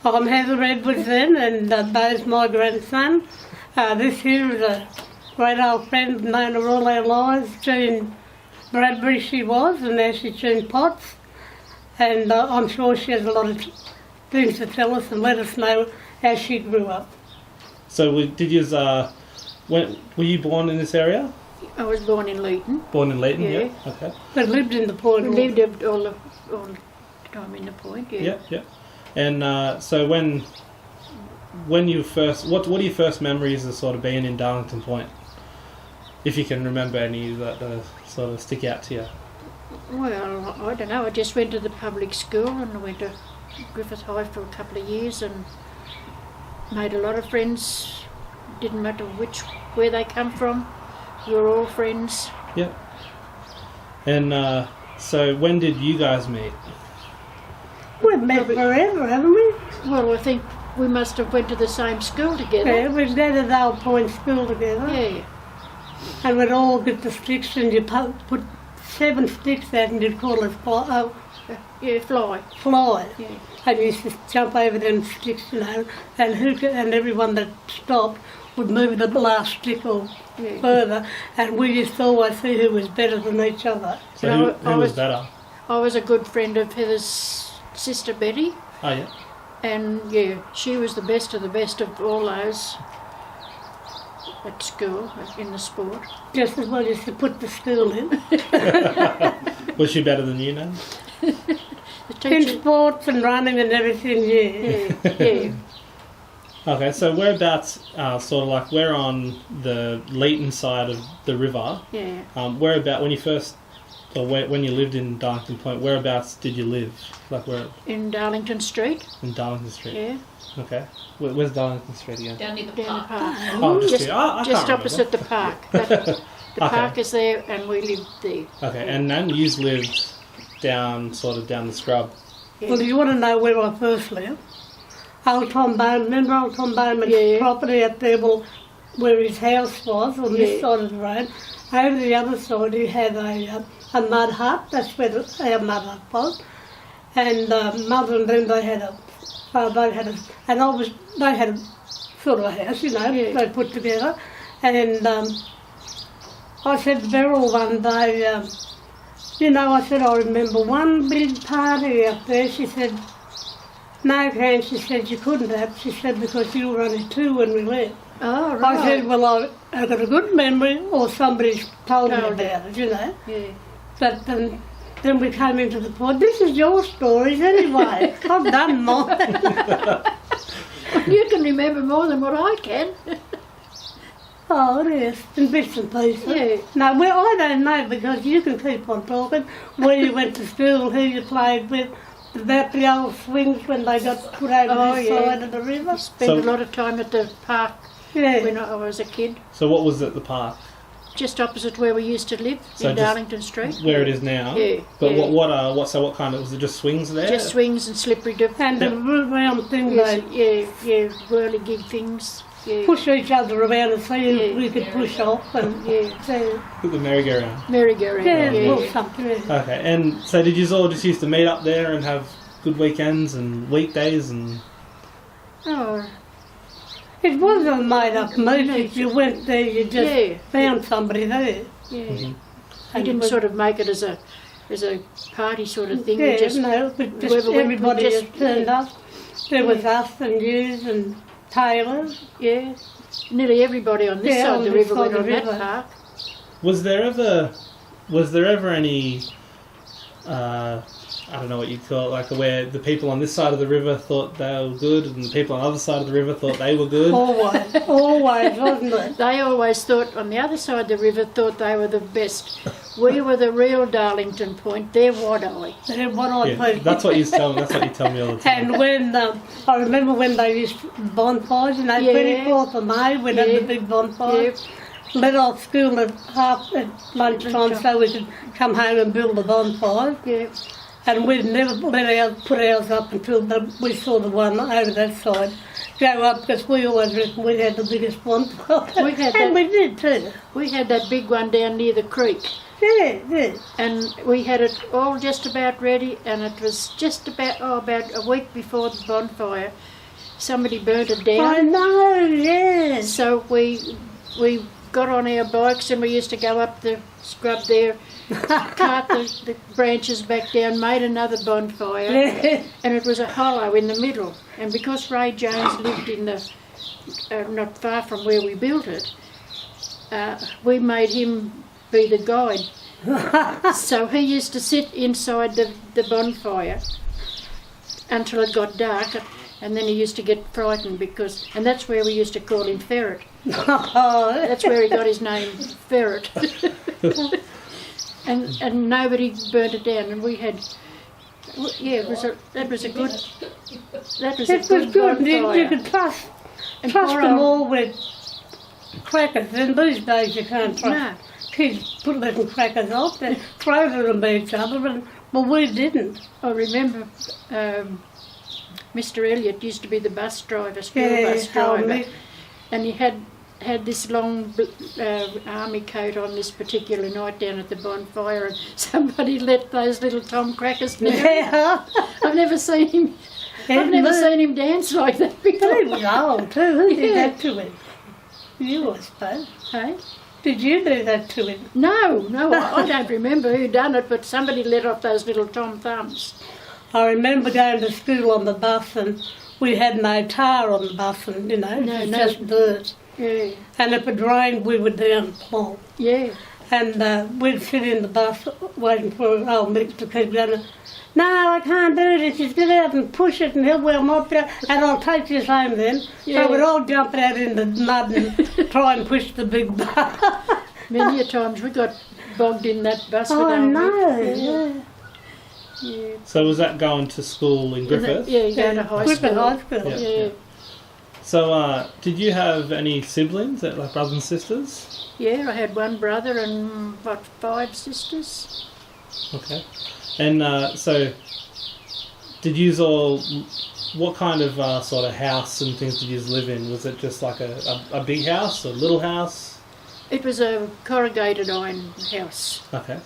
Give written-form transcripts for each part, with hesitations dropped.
I'm Heather Edwards then, and there's my grandson. This here is a great old friend known her all our lives, Jean Bradbury she was, and now she's Jean Potts. And I'm sure she has a lot of things to tell us and let us know how she grew up. So were you born in this area? I was born in Leeton. Born in Leeton, Yeah. yeah. Okay. But lived in the Point. We lived all the time in the Point, yeah. Yeah. And so when you first, what are your first memories of sort of being in Darlington Point? If you can remember any that sort of stick out to you. Well, I don't know. I just went to the public school and I went to Griffith High for a couple of years and made a lot of friends. Didn't matter where they come from. We were all friends. Yeah. And so when did you guys meet? We've met forever, haven't we? Well, I think we must have went to the same school together. Yeah, we've been at the Old Point School together. Yeah. And we'd all get the sticks and you put 7 sticks out and you'd call it fly. Fly. Yeah. And you used to jump over them sticks, you know, and everyone that stopped would move the last stick or further, and we used to always see who was better than each other. So who was better? I was a good friend of Heather's sister Betty. Oh, yeah. And she was the best of all those at school, in the sport. Just as well as to put the school in. Was she better than you now? In sports and running and everything, yeah. Okay, so whereabouts, sort of like we're on the Leeton side of the river. Yeah. Whereabout when you lived in Darlington Point, whereabouts did you live? Like where? In Darlington Street. In Darlington Street. Yeah. Okay. Where's Darlington Street again? Down near the Down park. the park. Oh, just just opposite the park. The Okay. park is there, and we lived there. Okay, and then you lived down the scrub. Yeah. Well, you want to know where I first lived? Old Tom Bowman, remember Old Tom Bowman's property up there, where his house was, on this side of the road. Over the other side he had a mud hut, that's where our mud hut was. And Mother and them, they had a sort of a house, you know, they put together. And I said to Beryl one day, I said, I remember one big party up there. She said, no, Gran, she said, you couldn't have. She said, because you were only 2 when we left. Oh, right. I said, well, I've got a good memory, or somebody's told me about it, you know. Yeah. But then we came into the Point. This is your stories anyway. I've done mine. You can remember more than what I can. Oh, yes, in bits and pieces. Yeah. No, well, I don't know, because you can keep on talking. Where you went to school, who you played with, about the old swings when they got put over this side of the river. Spent a lot of time at the park when I was a kid. So what was at the park? Just opposite where we used to live, in Darlington Street. Where it is now? Yeah. But what kind of, was it just swings there? Just swings and slippery dip. And the round thing, whirly gig things. Yeah. Push each other around and see if we could push off. And The merry-go-round. Merry-go-round. well, something. Okay, and so did you all just used to meet up there and have good weekends and weekdays and... Oh. It wasn't a made-up meeting. If you went there, you just found somebody there. Yeah. Mm-hmm. We didn't sort of make it as a party sort of thing. Yeah, we just, but just everybody just turned up. There was us and yous and Taylors. Yeah. Nearly everybody on this side of the river went on that park. Was there ever any, I don't know what you'd call it, like where the people on this side of the river thought they were good and the people on the other side of the river thought they were good? Always, wasn't it? They always thought, on the other side of the river, thought they were the best. We were the real Darlington Point, they're Wad-Eye. They're Wad-Eye people. That's what you tell me all the time. And when, I remember when they used bonfires, 24th of May, we'd have the big bonfires. Let off school at lunchtime so we could come home and build the bonfire. Yeah. And we'd never put ours up until we saw the one over that side go up, because we always reckoned we had the biggest bonfire. We did too. We had that big one down near the creek. Yeah. And we had it all just about ready, and it was just about a week before the bonfire, somebody burnt it I down. know, yes. So we got on our bikes and we used to go up the scrub there, cart the branches back down, made another bonfire, and it was a hollow in the middle. And because Ray Jones lived in the not far from where we built it, we made him be the guide. So he used to sit inside the bonfire until it got dark, and then he used to get frightened and that's where we used to call him Ferret. That's where he got his name, Ferret. and nobody burnt it down, and we had, that was a good good. You bonfire. could trust And them poor old- all with crackers. In these days you can't trust. No. Kids put little crackers off, they throw them at each other, but we didn't. I remember Mr. Elliott used to be the bus driver, school bus driver, and he had this long army coat on this particular night down at the bonfire, and somebody let those little Tom crackers down. Yeah. I've never seen him dance like that before. He was old too. Who did Yeah. that to him? You, I suppose. Hey? Did you do that to him? No, I don't remember who done it, but somebody let off those little Tom thumbs. I remember going to school on the bus and we had no tar on the bus and, it was just dirt. Yeah, And if it rained, we were down plumb. yeah. And we'd sit in the bus waiting for old Mick to keep going, no, I can't do this, just get out and push it and he'll wear mop it and I'll take this home then. Yeah. So we'd all jump out in the mud and try and push the big bus. Many a times we got bogged in that bus with Oh, old no, Mick. yeah. Yeah. So was that going to school in Griffith? Yeah, you go to high Griffith school. High School. Yeah. Yeah. So did you have any siblings, like brothers and sisters? Yeah, I had one brother and, 5 sisters? Okay. And so did you all, what kind of sort of house and things did you live in? Was it just like a big house, a little house? It was a corrugated iron house, Okay.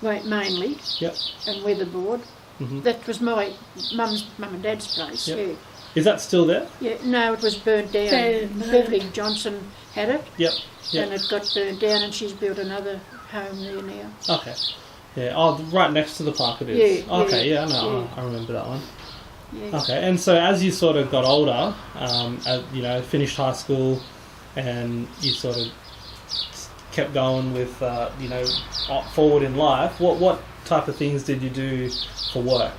mainly, Yep. and weatherboard. hmm That was my mum and dad's place, Yep. yeah. Is that still there? Yeah, no, it was burnt down. Yeah. Beverly Johnson had it, Yep. Yep. and it got burnt down, and she's built another home there now. Okay. Yeah. Oh, right next to the park it is. Yeah, Okay. Yeah. yeah, No, yeah. I remember that one. Yeah. Okay. And so as you sort of got older, finished high school, and you sort of kept going with, forward in life. What type of things did you do for work?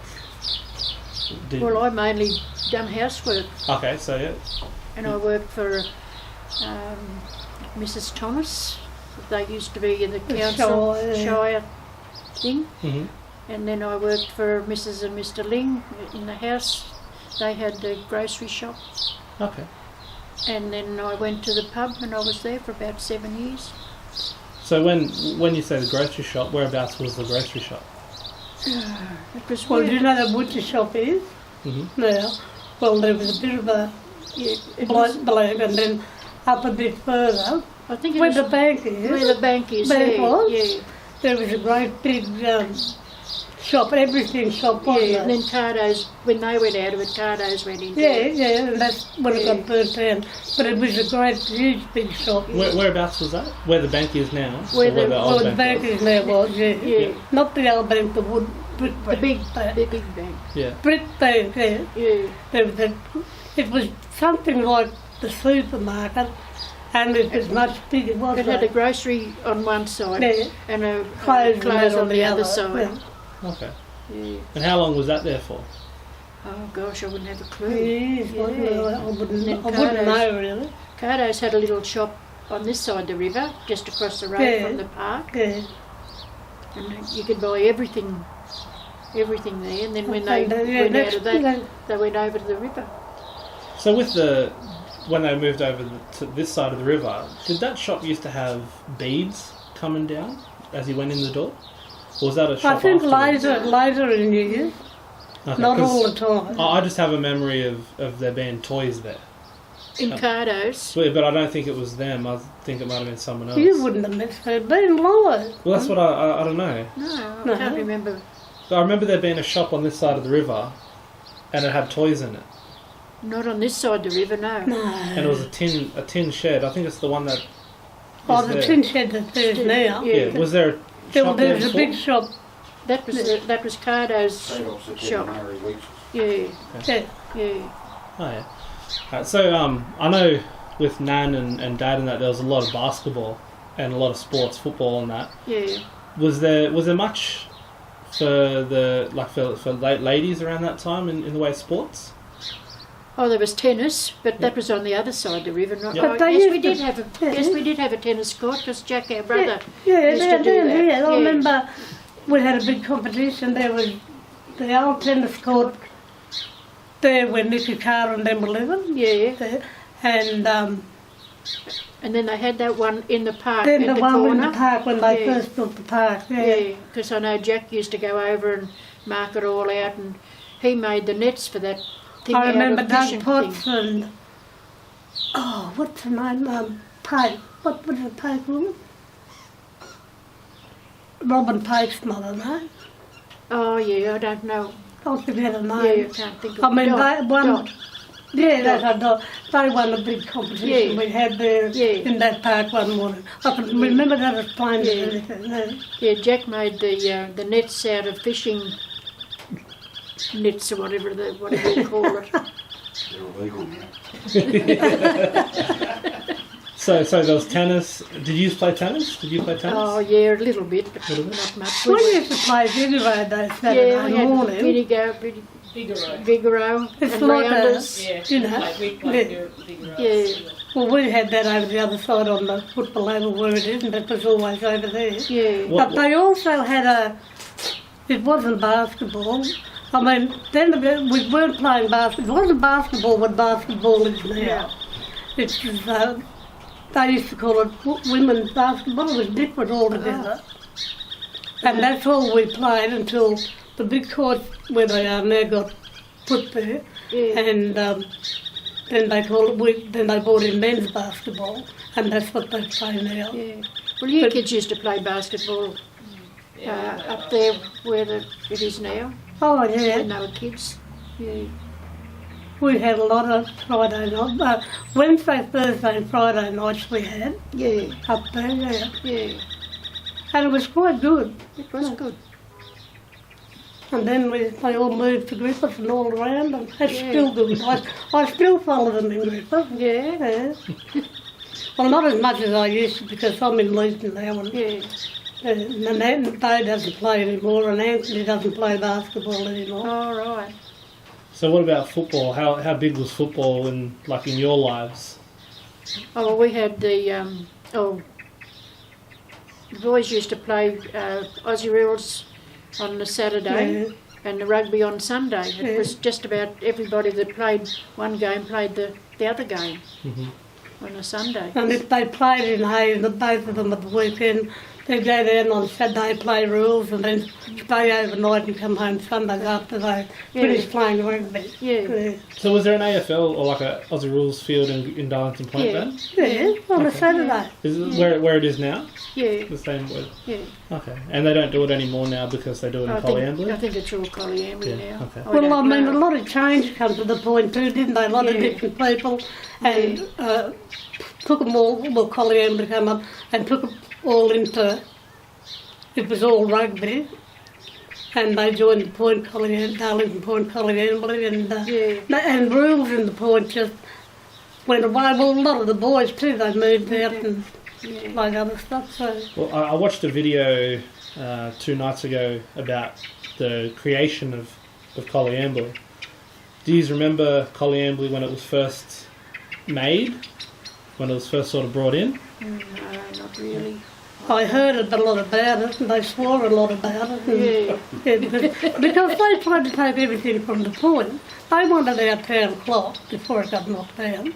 Well, I mainly done housework, Okay. So yeah. and I worked for Mrs. Thomas. They used to be in the council Shire thing. hmm And then I worked for Mrs. and Mr. Ling in the house. They had the grocery shop. Okay. And then I went to the pub and I was there for about 7 years. So when you say the grocery shop, whereabouts was the grocery shop? It was Well, weird. do you know the butcher shop is? hmm Now, well, there was a bit of a Yeah, it was, bloke and then up a bit further, I think it where was the bank is, where the bank is. Bank Yeah, was? yeah, there was a great big shop, everything shop, wasn't yeah. And there? then Cardo's, when they went out of it, Cardo's went in. Yeah, and that's when it Yeah. got burnt down. But it was a great, huge, big shop. Whereabouts was that? Where the bank is now? Where Or the- old Well, the bank was? is now was, yeah. Yeah. Not the old bank, the wood brick The bank. big The bank. Yeah. brick bank, yeah. Yeah, There was it was something like the supermarket, and it was much bigger, wasn't it had a it? grocery on one side Yeah. and a Clothes clothes on the other other side. Okay. Yeah. And how long was that there for? Oh gosh, I wouldn't have a clue. Yes, wasn't it? Yeah. I wouldn't Then know Cardo's. really. Cardo's had a little shop on this side of the river, just across the road Yeah. from the park, Yeah. and you could buy everything there. And then when they And, went out that's- of that, they went over to the river. So when they moved over to this side of the river, did that shop used to have beads coming down as you went in the door? Or was that a shop I think afterwards? later in years, Okay, not 'cause all the time. I just have a memory of there being toys there. In Oh. Cardo's. But I don't think it was them. I think it might have been someone else. You wouldn't have necessarily been live. Well, that's what I don't know. No, I No. can't remember. I remember there being a shop on this side of the river, and it had toys in it. Not on this side of the river, no. No. And it was a tin shed. I think it's the one that. Oh, is the there. tin shed that's there now. Yeah. Yeah. Was there a shop There there was a before? big shop. That was Cardo's They also shop. get Murray Weeks. Yeah, Yeah. yeah. Oh yeah. So I know with Nan and Dad and that there was a lot of basketball and a lot of sports, football and that. Yeah. Was there much for the for ladies around that time in the way of sports? Oh, there was tennis, but that was on the other side of the river. Not, Yeah. oh, But they yes, used we did to- have a yeah. yes, we did have a tennis court because Jack, our brother, Yeah, used to they're do down that. here. I Yeah. remember we had a big competition. There was the old tennis court there where Nicky Carr and them were living. Yeah, There. And and then they had that one in the park then at the the one corner. in the park when they Yeah. first built the park. Yeah, because I know Jack used to go over and mark it all out, and he made the nets for that thing I remember out of fishing Doug thing. Potts and what's her name? Pike. What was the Pike woman? Robin Pike's mother, no? Oh yeah, I don't know. I'll forget her Yeah, I name. can't think of I mean, Dot, they won. Dot. Yeah, that's a dot. They won a big competition Yeah. we had there Yeah. in that park one morning. I can remember that as plain as Yeah. anything. No. Yeah, Jack made the nets out of fishing nets or whatever you call it. They're illegal now. So there was tennis. Did you play tennis? Did you play tennis? Oh yeah, a little bit, but Little bit? not much. We were- used to play Figaro those yeah, Saturday we had morning. Figaro Figaro. It's and like a- rounders. Yeah, You know, we played yeah. Figaro. Yeah. Well, we had that over the other side on the football level where it is, and it was always over there. Yeah, What- But they also had it wasn't basketball. I mean, then we weren't playing basketball. It wasn't basketball what basketball is now. It's they used to call it women's basketball. It was different altogether. And that's all we played until the big courts where they are now got put there. yeah. And then they brought in men's basketball, and that's what they play now. Yeah. Well, you But- kids used to play basketball up there where it is now Oh when yeah, they were kids. Yeah. we had a lot of Friday night, Wednesday, Thursday, and Friday nights we had Yeah, up there, yeah. yeah. And it was quite good. It was good. And then they all moved to Griffith and all around, and that's Yeah. still good. I still follow them in Griffith. Yeah, Yeah. Well, not as much as I used to because I'm in Leeton now, and yeah. and Day doesn't play anymore, and Anthony doesn't play basketball anymore. All right. So what about football? How big was football in your lives? Oh, well, we had the boys used to play Aussie rules on the Saturday Yeah. and the rugby on Sunday. It Yeah. was just about everybody that played one game played the other game Mhm. on a Sunday. And if they played in Hayes, both of them at the weekend, they'd go down on Saturday, play rules, and then stay overnight and come home Sunday after they finished playing rugby. Yeah. So was there an AFL or like a Aussie Rules field in Darlington Point Yeah. then? Yeah, on a Okay. Saturday. Is it where it is now? Yeah, The same word. yeah. Okay. And they don't do it anymore now because they do it in I Collyambly? think it's all Collyambly Yeah, now. okay. I Well, I don't mean, know. a lot of change come to the point too, didn't they? A lot of Yeah. different people, and took them all, well, Collyambly came up and took them all into, it was all rugby, and they joined the Point Collyambly, Darlington Point Collyambly, and rules in the Point just went away. Well, a lot of the boys too, they moved out and like other stuff, so. Well, I watched a video 2 nights ago about the creation of Collyambly. Do you remember Collyambly when it was first made? When it was first sort of brought in? No, not really. I heard a lot about it, and they swore a lot about it. And, Yeah. yeah, because they tried to take everything from the Point. They wanted our town clock before it got knocked down.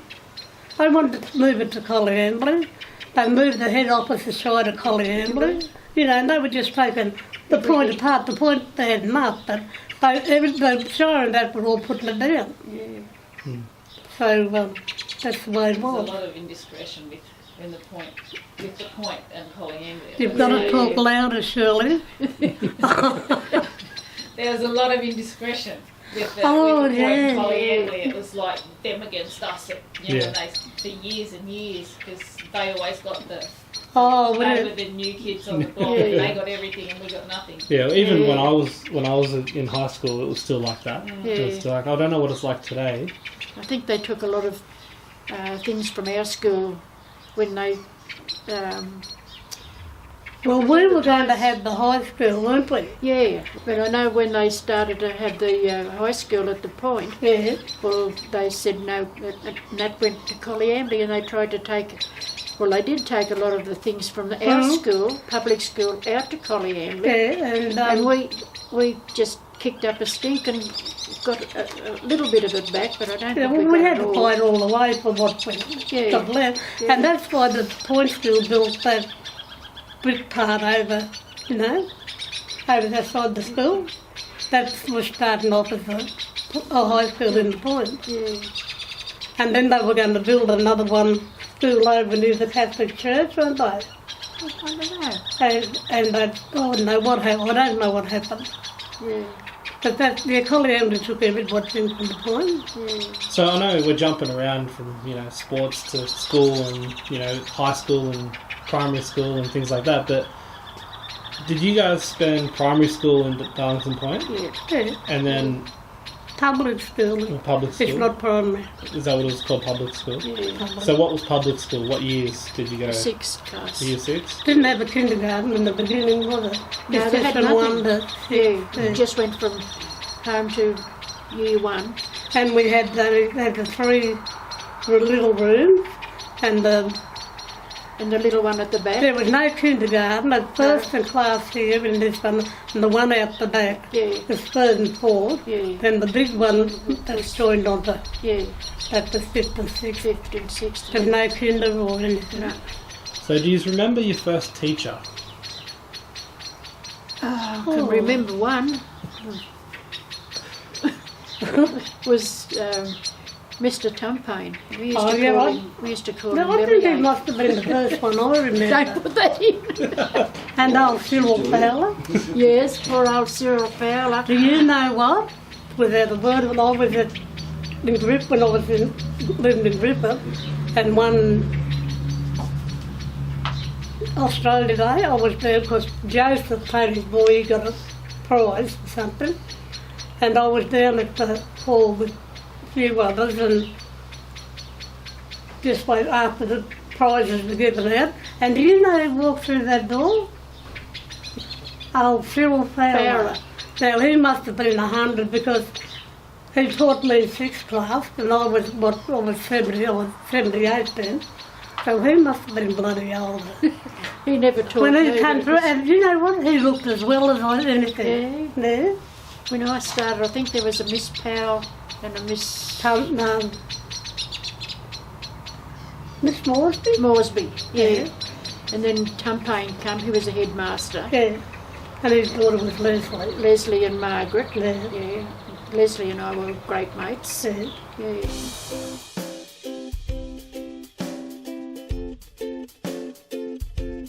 They wanted to move it to Collyambly. They moved the head office aside of Collyambly. You know, and they were just taking the Point apart. The Point they had enough, but the Shire and that were all putting it down. Yeah. So that's the way it There's a was. lot of indiscretion with the point and Collyambly. You've got to talk louder, Shirley. There was a lot of indiscretion. with the Oh, point yeah. in Polyamity, it was like them against us. You know, Yeah. and for years and years, because they always got the Oh, they well, were the new kids on the block, Yeah. and they got everything, and we got nothing. Yeah, even Yeah. when I was in high school, it was still like that. It was Yeah. still like, I don't know what it's like today. I think they took a lot of things from our school when they. well, we were going to have the high school, weren't we? Yeah, but I know when they started to have the high school at the Point, Yeah. well, they said no, and that went to Colliamby, and they tried to take. Well, they did take a lot of the things from our Mhm. school, public school, out to Colliamby, Yeah, and, and we just kicked up a stink and got a little bit of it back, but I don't yeah, think well, we we got had it to all. fight all the way for what we Yeah. got left. Yeah. And that's why the Point School built that brick part over, you know, over that side of the school. That was starting off as a high school in the Point. Yeah. And then they were going to build another one school over near the Catholic Church, weren't they? I don't know. And I don't know what happened. I don't know what happened. Yeah, But that, yeah, Colliamby took everything from the Point. yeah. So I know we're jumping around from, you know, sports to school and, you know, high school and primary school and things like that, but did you guys spend primary school in Darlington Point Yeah. Yeah, and then public school. public school? It's not primary. Is that what it was called, public school? Yeah. So what was public school? What years did you go? 6th class. Year 6? Didn't have a kindergarten in the beginning, was it? No, It's they just had from nothing. 1 to Yeah, Yeah. just went from home to year 1. And we had the 3 little rooms, and And the little one at the back. there was no kindergarten. The first in class here in this one, and the one out the back Yeah, was 3rd and 4th. yeah, Then the big one that's joined onto yeah. that was 5th and 6th. 5th and 6th. There's no kinder or anything. No. So do you remember your first teacher? Oh, I can remember one. was Mr. Tumpane. We used Oh, to yeah, call right. him. We used to call No, him I think it Bellyache. must have been the first one I Don't remember. put that in. And old Cyril Fowler. Yes, poor old Cyril Fowler. Do you know what? Without a word, when I was in Griffith, when I was living in Griffith, and one Australia Day, I was there because Joseph paid his boy, he got a prize or something, and I was down at the hall with a few others, and just wait after the prizes were given out, and do you know who walked through that door? Oh, Cyril Fowler. Now, he must have been 100 because he taught me in 6th class and I was 70, I was 78 then. So he must have been bloody old. He never taught When me. he came but through, and you know what? He looked as well as anything. Yeah. when I started, I think there was a Miss Powell and a Miss Miss Moresby? Moresby. Yeah. Yeah. And then Tumpane come, who was a headmaster. Yeah. And his daughter was Leslie. Leslie and Margaret. Yeah. Yeah. Leslie and I were great mates. Yeah. Yeah.